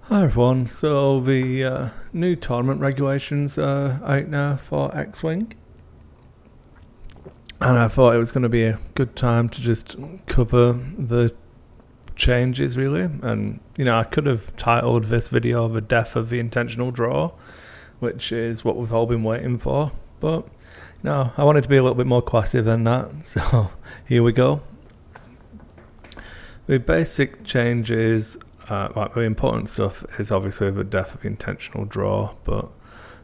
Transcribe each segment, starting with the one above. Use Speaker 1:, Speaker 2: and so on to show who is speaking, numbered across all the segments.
Speaker 1: Hi everyone, so the new tournament regulations are out now for X-Wing, and I thought it was going to be a good time to just cover the changes really. And I could have titled this video "The Death of the Intentional Draw," which is what we've all been waiting for, but I wanted to be a little bit more classy than that, so here we go. The basic changes, the important stuff is obviously the death of the intentional draw, but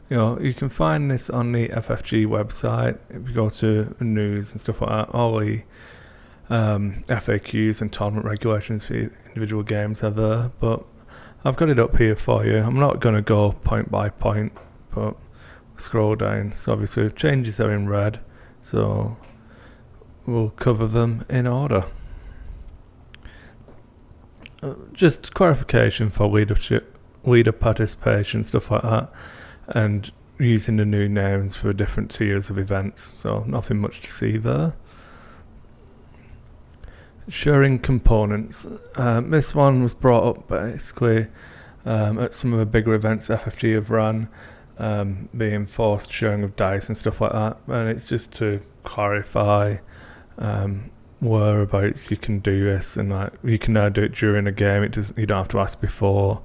Speaker 1: you can find this on the FFG website. If you go to news and stuff like that, all the FAQs and tournament regulations for individual games are there, but I've got it up here for you. I'm not going to go point by point, but scroll down. So obviously changes are in red, so we'll cover them in order. Just clarification for leader participation, stuff like that, and using the new names for different tiers of events, so nothing much to see there. Sharing components. This one was brought up basically at some of the bigger events FFG have run, the enforced sharing of dice and stuff like that, and it's just to clarify whereabouts you can do this, and like you can now do it during a game. You don't have to ask before.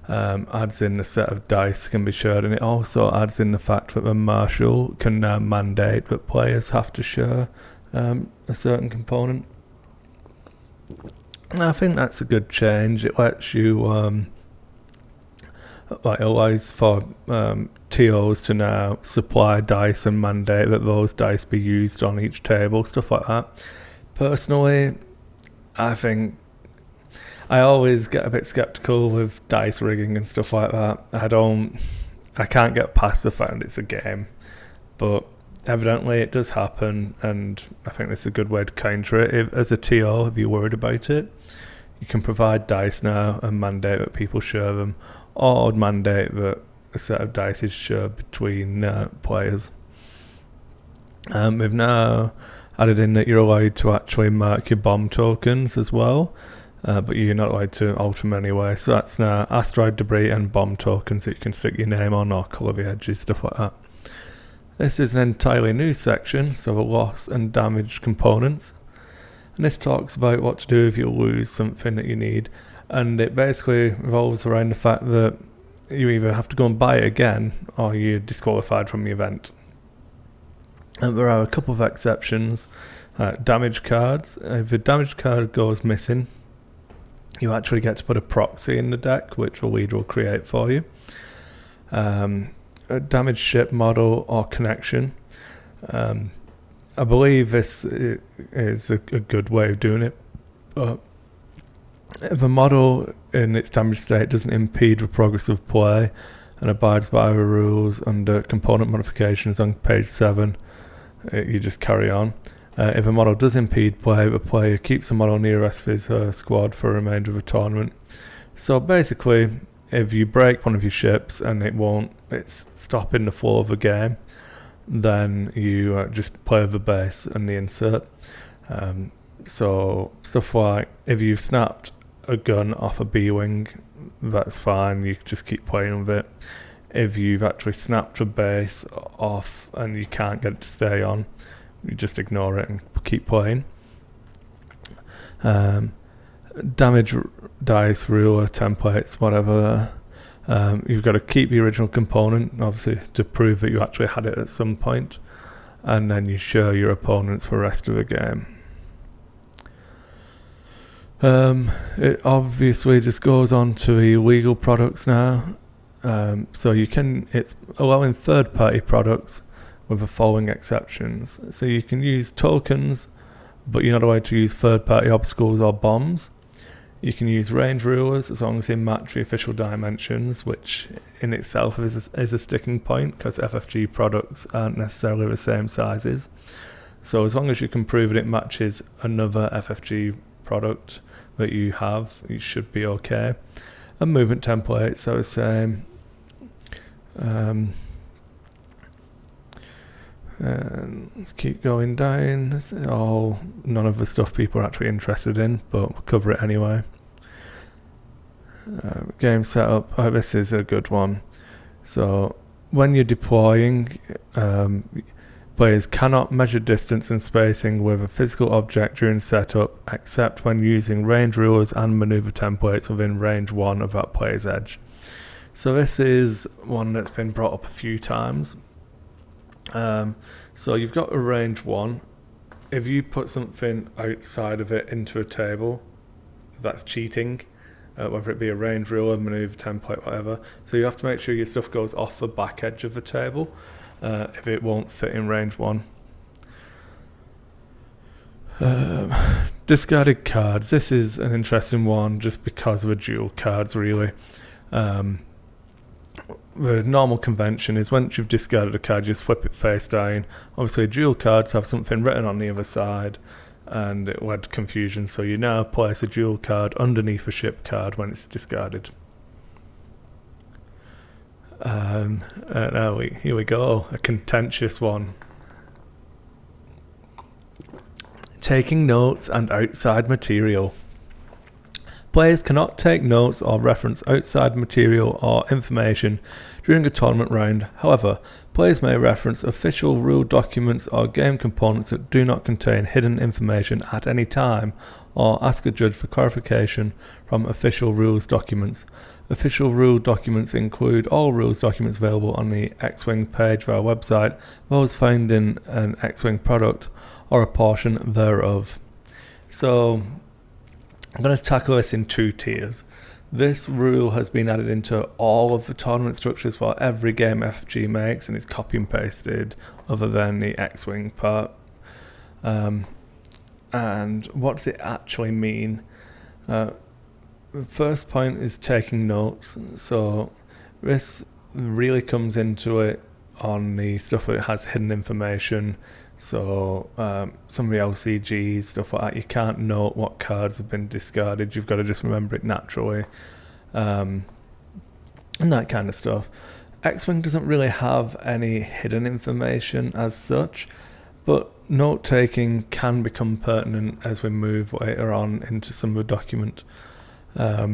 Speaker 1: Adds in the set of dice can be shared, and it also adds in the fact that the marshal can now mandate that players have to share a certain component. And I think that's a good change. It lets you allows for TOs to now supply dice and mandate that those dice be used on each table, stuff like that. Personally, I think I always get a bit skeptical with dice rigging and stuff like that. I can't get past the fact that it's a game, but evidently it does happen, and I think this is a good way to counter it. As a TO, if you're worried about it, you can provide dice now and mandate that people share them, or mandate that a set of dice is shared between players. We've now added in that you're allowed to actually mark your bomb tokens as well, but you're not allowed to alter them anyway. So that's now asteroid debris and bomb tokens that you can stick your name on or colour the edges, stuff like that. This is an entirely new section, so the loss and damage components, and this talks about what to do if you lose something that you need, and it basically revolves around the fact that you either have to go and buy it again or you're disqualified from the event. And there are a couple of exceptions. Damage cards. If a damage card goes missing, you actually get to put a proxy in the deck, which the leader will create for you. A damaged ship model or connection. I believe this is a good way of doing it. But if a model in its damaged state doesn't impede the progress of play and abides by the rules under component modifications on page 7, you just carry on. If a model does impede play, the player keeps the model near the rest of his squad for the remainder of the tournament. So basically, if you break one of your ships and it's stopping the flow of the game, then you just play the base and the insert. So stuff like if you've snapped a gun off a B-wing, that's fine, you just keep playing with it. If you've actually snapped a base off and you can't get it to stay on, you just ignore it and keep playing. Damage dice, ruler, templates, whatever. You've got to keep the original component, obviously, to prove that you actually had it at some point, and then you share your opponents for the rest of the game. It obviously just goes on to the legal products now. So it's allowing third-party products with the following exceptions. So you can use tokens, but you're not allowed to use third-party obstacles or bombs. You can use range rulers as long as they match the official dimensions, which in itself is a sticking point because FFG products aren't necessarily the same sizes. So as long as you can prove that it matches another FFG product that you have, you should be okay. And movement templates are the same. And let's keep going down. It's none of the stuff people are actually interested in, but we'll cover it anyway. Game setup. This is a good one. So when you're deploying, players cannot measure distance and spacing with a physical object during setup, except when using range rulers and maneuver templates within range 1 of that player's edge. So this is one that's been brought up a few times. So you've got a range 1. If you put something outside of it into a table, that's cheating. Whether it be a range ruler, maneuver template, whatever. So you have to make sure your stuff goes off the back edge of the table if it won't fit in range 1. Discarded cards. This is an interesting one just because of the dual cards, really. The normal convention is once you've discarded a card, you just flip it face down. Obviously, dual cards have something written on the other side, and it will add confusion, so you now place a dual card underneath a ship card when it's discarded. Here we go, a contentious one. Taking notes and outside material. Players cannot take notes or reference outside material or information during a tournament round. However, players may reference official rule documents or game components that do not contain hidden information at any time, or ask a judge for clarification from official rules documents. Official rule documents include all rules documents available on the X-Wing page of our website, those found in an X-Wing product, or a portion thereof. So I'm going to tackle this in 2 tiers. This rule has been added into all of the tournament structures for every game FFG makes, and it's copy and pasted other than the X-Wing part. And what does it actually mean? The first point is taking notes. So this really comes into it on the stuff that has hidden information. So some of the LCGs, stuff like that, you can't note what cards have been discarded. You've got to just remember it naturally, and that kind of stuff. X-Wing doesn't really have any hidden information as such, but note-taking can become pertinent as we move later on into some of the document. But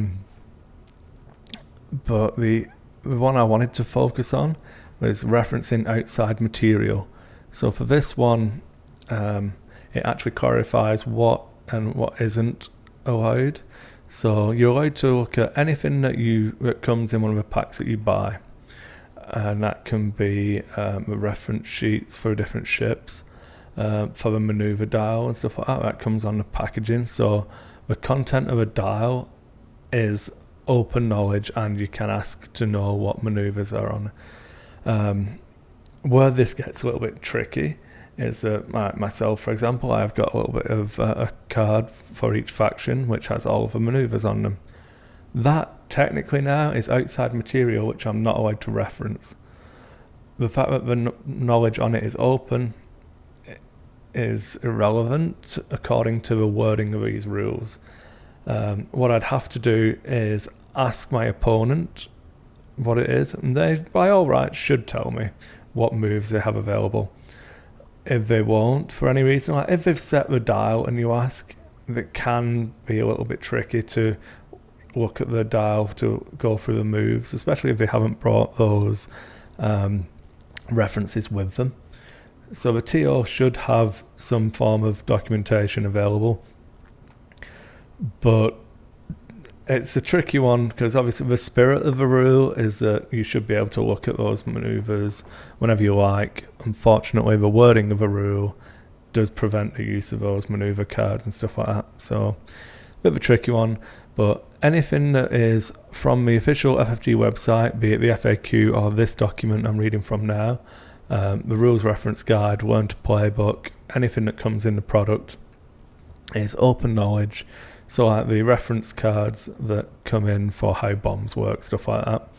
Speaker 1: the one I wanted to focus on was referencing outside material. So for this one, it actually clarifies what and what isn't allowed. So you're allowed to look at anything that comes in one of the packs that you buy, and that can be the reference sheets for different ships, for the maneuver dial and stuff like that. That comes on the packaging. So the content of a dial is open knowledge, and you can ask to know what maneuvers are on. Where this gets a little bit tricky is myself, for example, I've got a little bit of a card for each faction which has all of the maneuvers on them. That technically now is outside material, which I'm not allowed to reference. The fact that the knowledge on it is open is irrelevant according to the wording of these rules. What I'd have to do is ask my opponent what it is, and they by all rights should tell me what moves they have available. If they won't, for any reason, like if they've set the dial and you ask, it can be a little bit tricky to look at the dial to go through the moves, especially if they haven't brought those references with them. So the TO should have some form of documentation available, but it's a tricky one because obviously the spirit of the rule is that you should be able to look at those maneuvers whenever you like. Unfortunately, the wording of the rule does prevent the use of those maneuver cards and stuff like that. So, a bit of a tricky one, but anything that is from the official FFG website, be it the FAQ or this document I'm reading from now, the rules reference guide, learn to play book, anything that comes in the product is open knowledge. So like the reference cards that come in for how bombs work, stuff like that,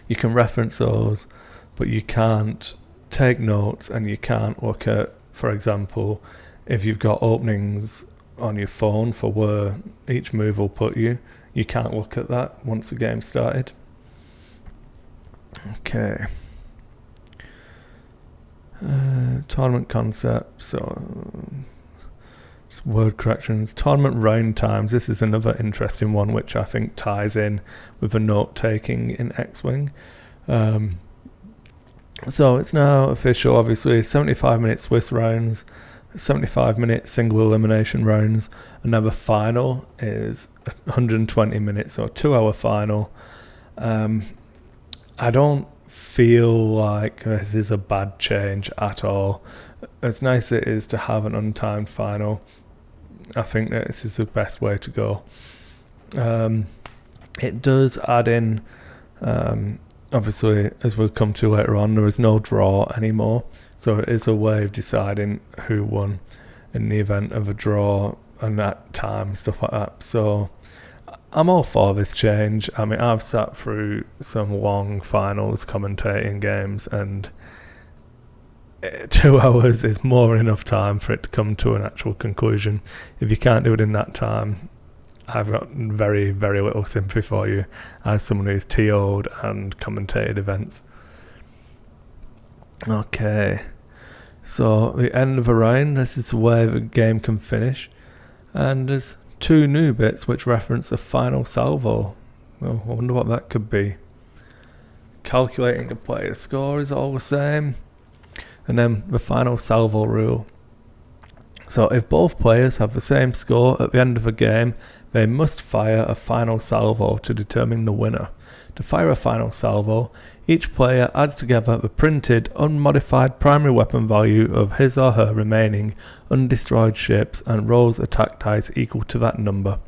Speaker 1: you can reference those, but you can't take notes, and you can't look at, for example, if you've got openings on your phone for where each move will put you, you can't look at that once the game started. Okay. Tournament concept. So word corrections. Tournament round times. This is another interesting one, which I think ties in with the note taking in X-Wing. So it's now official, obviously, 75-minute Swiss rounds, 75-minute single elimination rounds, and now the final is 120 minutes, or 2-hour final. I don't feel like this is a bad change at all. As nice as it is to have an untimed final, I think that this is the best way to go. It does add in, obviously, as we'll come to later on, there is no draw anymore. So it is a way of deciding who won in the event of a draw and that time, stuff like that. So I'm all for this change. I mean, I've sat through some long finals commentating games, and 2 hours is more than enough time for it to come to an actual conclusion. If you can't do it in that time, I've got very, very little sympathy for you as someone who's TO'd and commentated events. Okay, so the end of a round, this is the way the game can finish, and there's 2 new bits which reference a final salvo. Well, I wonder what that could be. Calculating a player's score is all the same, and then the final salvo rule. So if both players have the same score at the end of a game, they must fire a final salvo to determine the winner. To fire a final salvo, each player adds together the printed, unmodified primary weapon value of his or her remaining undestroyed ships and rolls attack dice equal to that number.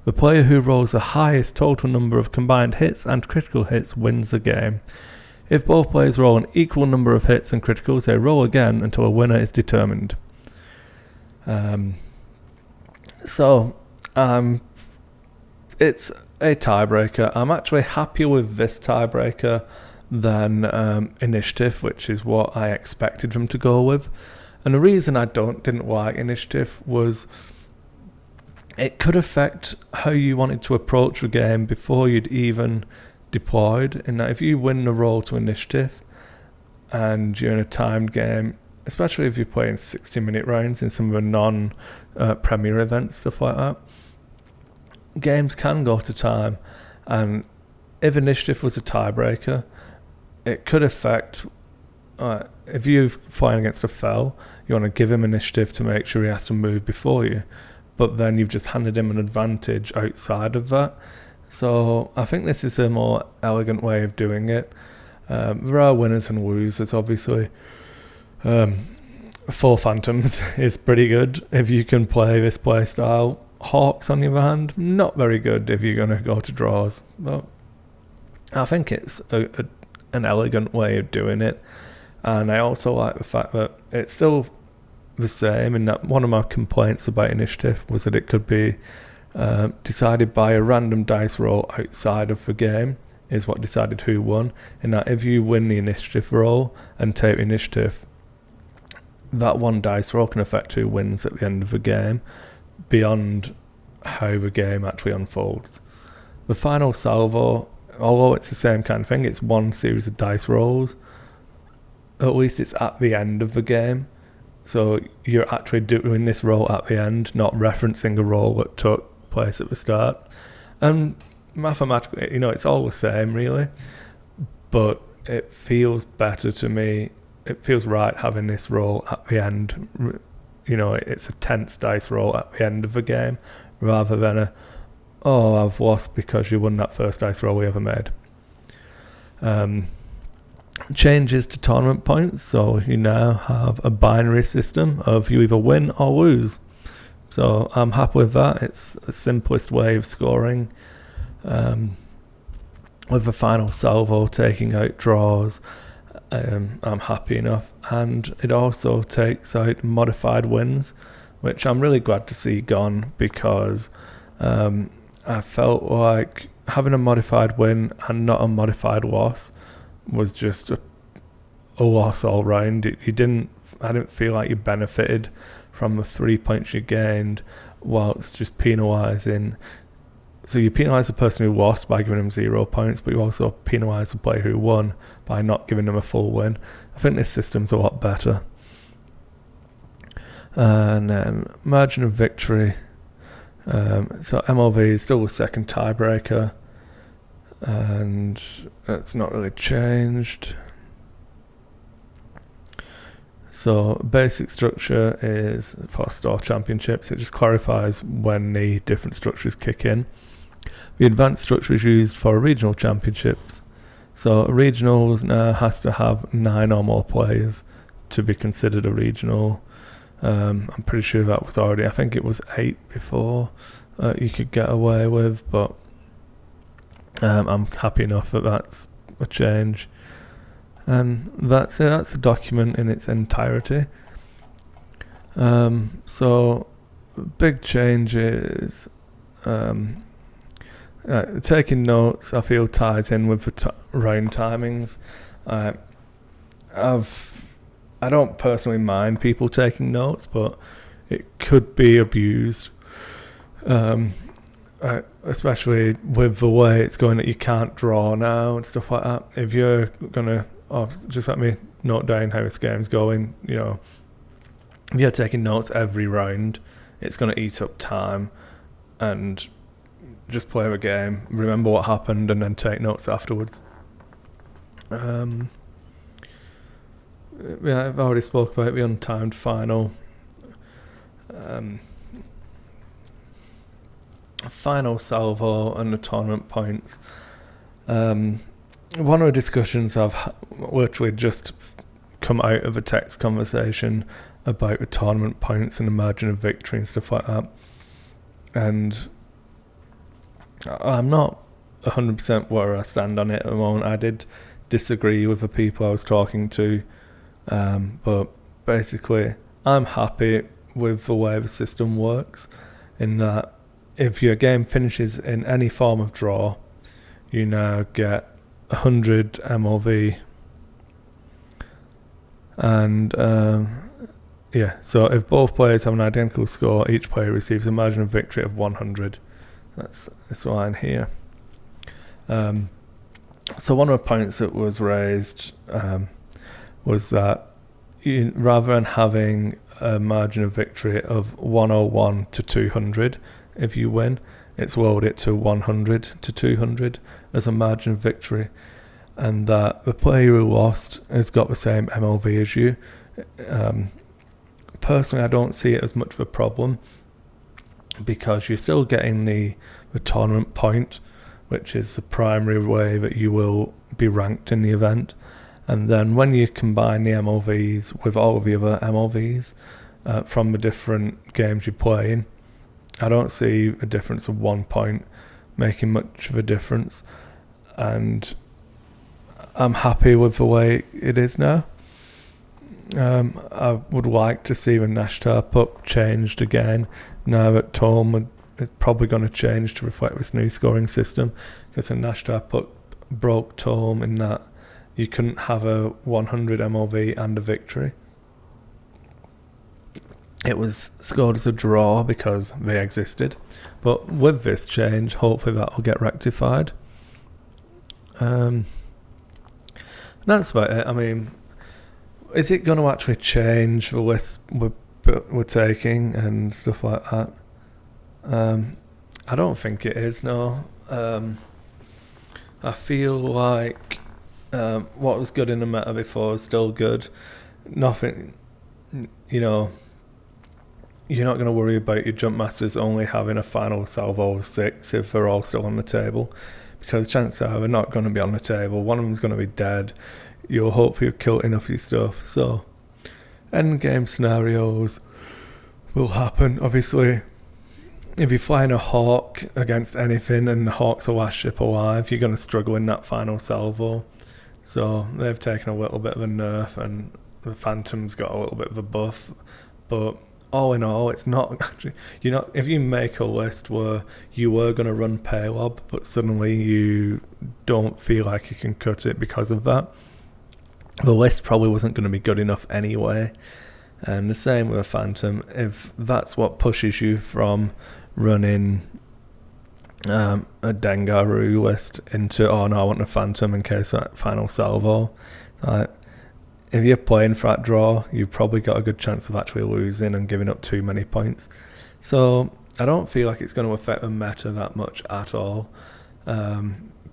Speaker 1: The player who rolls the highest total number of combined hits and critical hits wins the game. If both players roll an equal number of hits and criticals, they roll again until a winner is determined. It's a tiebreaker. I'm actually happier with this tiebreaker than initiative, which is what I expected them to go with. And the reason I didn't like initiative was it could affect how you wanted to approach the game before you'd even deployed. In that if you win the roll to initiative and you're in a timed game, especially if you're playing 60-minute rounds in some of the non-Premier events, stuff like that, games can go to time, and if initiative was a tiebreaker, it could affect, if you're flying against a fell, you want to give him initiative to make sure he has to move before you, but then you've just handed him an advantage outside of that. So I think this is a more elegant way of doing it. There are winners and losers, obviously. 4 Phantoms is pretty good if you can play this play style. Hawks, on the other hand, not very good if you're going to go to draws. But I think it's an elegant way of doing it. And I also like the fact that it's still the same, in that one of my complaints about initiative was that it could be decided by a random dice roll outside of the game is what decided who won. In that if you win the initiative roll and take initiative, that one dice roll can affect who wins at the end of the game beyond how the game actually unfolds. The final salvo, although it's the same kind of thing, it's one series of dice rolls, at least it's at the end of the game. So you're actually doing this roll at the end, not referencing a roll that took place at the start. And mathematically, it's all the same really, but it feels better to me. It feels right having this roll at the end. It's a tense dice roll at the end of the game, rather than I've lost because you won that first dice roll we ever made. Changes to tournament points, so you now have a binary system of you either win or lose. So I'm happy with that. It's the simplest way of scoring. With the final salvo taking out draws, I'm happy enough. And it also takes out modified wins, which I'm really glad to see gone, because I felt like having a modified win and not a modified loss was just a loss all round. I didn't feel like you benefited from the 3 points you gained, whilst just penalising. So you penalise the person who lost by giving them 0 points, but you also penalise the player who won by not giving them a full win. I think this system's a lot better. And then margin of victory. So MLV is still the second tiebreaker, and that's not really changed. So basic structure is for store championships. It just clarifies when the different structures kick in. The advanced structure is used for regional championships. So regionals now has to have 9 or more players to be considered a regional. I'm pretty sure that was already, I think it was 8 before you could get away with, but I'm happy enough that that's a change. And that's it, that's the document in its entirety. So big changes. Taking notes, I feel, ties in with the round timings. I don't personally mind people taking notes, but it could be abused, especially with the way it's going that you can't draw now and stuff like that. If you're gonna, just let me note down how this game's going. If you're taking notes every round, it's gonna eat up time, and just play the game, remember what happened, and then take notes afterwards. Yeah, I've already spoke about the untimed final. Final salvo and the tournament points. One of the discussions I've literally just come out of a text conversation about the tournament points and the margin of victory and stuff like that. And I'm not 100% where I stand on it at the moment. I did disagree with the people I was talking to. But basically, I'm happy with the way the system works, in that if your game finishes in any form of draw, you now get 100 MLV. And so if both players have an identical score, each player receives a margin of victory of 100. That's this line here. So one of the points that was raised was that rather than having a margin of victory of 101 to 200 if you win, it's lowered it to 100 to 200 as a margin of victory, and that the player who lost has got the same MLV as you. Personally, I don't see it as much of a problem, because you're still getting the tournament point, which is the primary way that you will be ranked in the event. And then when you combine the MLVs with all of the other MLVs from the different games you're playing, I don't see a difference of 1 point making much of a difference. And I'm happy with the way it is now. I would like to see the Nashtar puck changed again, now that Tome is probably going to change to reflect this new scoring system, because the Nashtar puck broke Tome in that you couldn't have a 100 MLV and a victory. It was scored as a draw because they existed. But with this change, hopefully that will get rectified. That's about it. I mean, is it going to actually change the list we're taking and stuff like that? I don't think it is, no. I feel like what was good in the meta before is still good. Nothing, you're not going to worry about your jump masters only having a final salvo of 6 if they're all still on the table, because chances are they're not going to be on the table. One of them's going to be dead. You'll hopefully have killed enough of your stuff. So end game scenarios will happen. Obviously, if you're flying a Hawk against anything and the Hawk's the last ship alive, you're going to struggle in that final salvo. So they've taken a little bit of a nerf, and the Phantom's got a little bit of a buff. But all in all, it's not actually, if you make a list where you were going to run Paylob, but suddenly you don't feel like you can cut it because of that, the list probably wasn't going to be good enough anyway. And the same with a Phantom. If that's what pushes you from running a Dengaroo list into, oh no, I want a Phantom in case that final salvo, if you're playing for that draw, you've probably got a good chance of actually losing and giving up too many points. So I don't feel like it's going to affect the meta that much at all.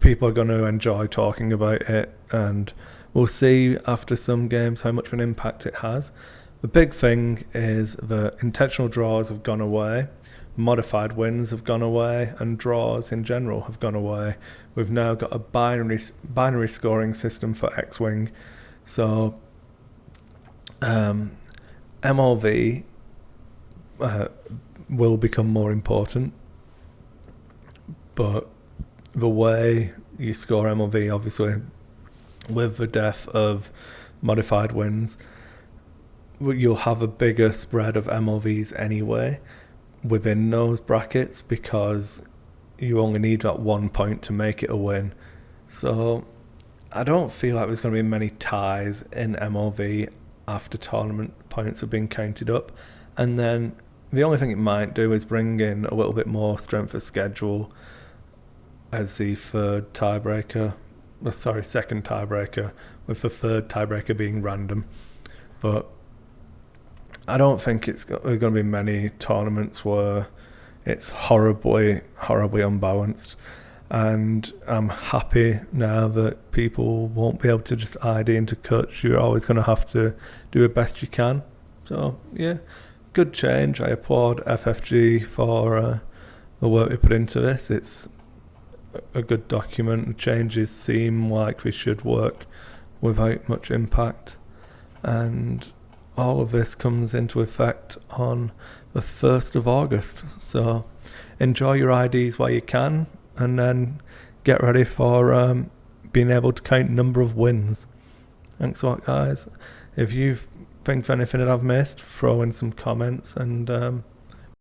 Speaker 1: People are going to enjoy talking about it, and we'll see after some games how much of an impact it has. The big thing is that intentional draws have gone away, modified wins have gone away, and draws in general have gone away. We've now got a binary scoring system for X-Wing. So MLV will become more important, but the way you score MLV, obviously, with the death of modified wins, you'll have a bigger spread of MLVs anyway within those brackets, because you only need that 1 point to make it a win. So I don't feel like there's going to be many ties in MLV after tournament points have been counted up. And then the only thing it might do is bring in a little bit more strength of schedule as the second tiebreaker, with the third tiebreaker being random. But I don't think there's going to be many tournaments where it's horribly unbalanced. And I'm happy now that people won't be able to just ID into cuts. You're always going to have to do the best you can. So yeah, good change. I applaud FFG for the work we put into this. It's a good document. The changes seem like they should work without much impact, and all of this comes into effect on the 1st of August. So enjoy your IDs while you can, and then get ready for being able to count number of wins. Thanks a lot, guys. If you think of anything that I've missed, throw in some comments, and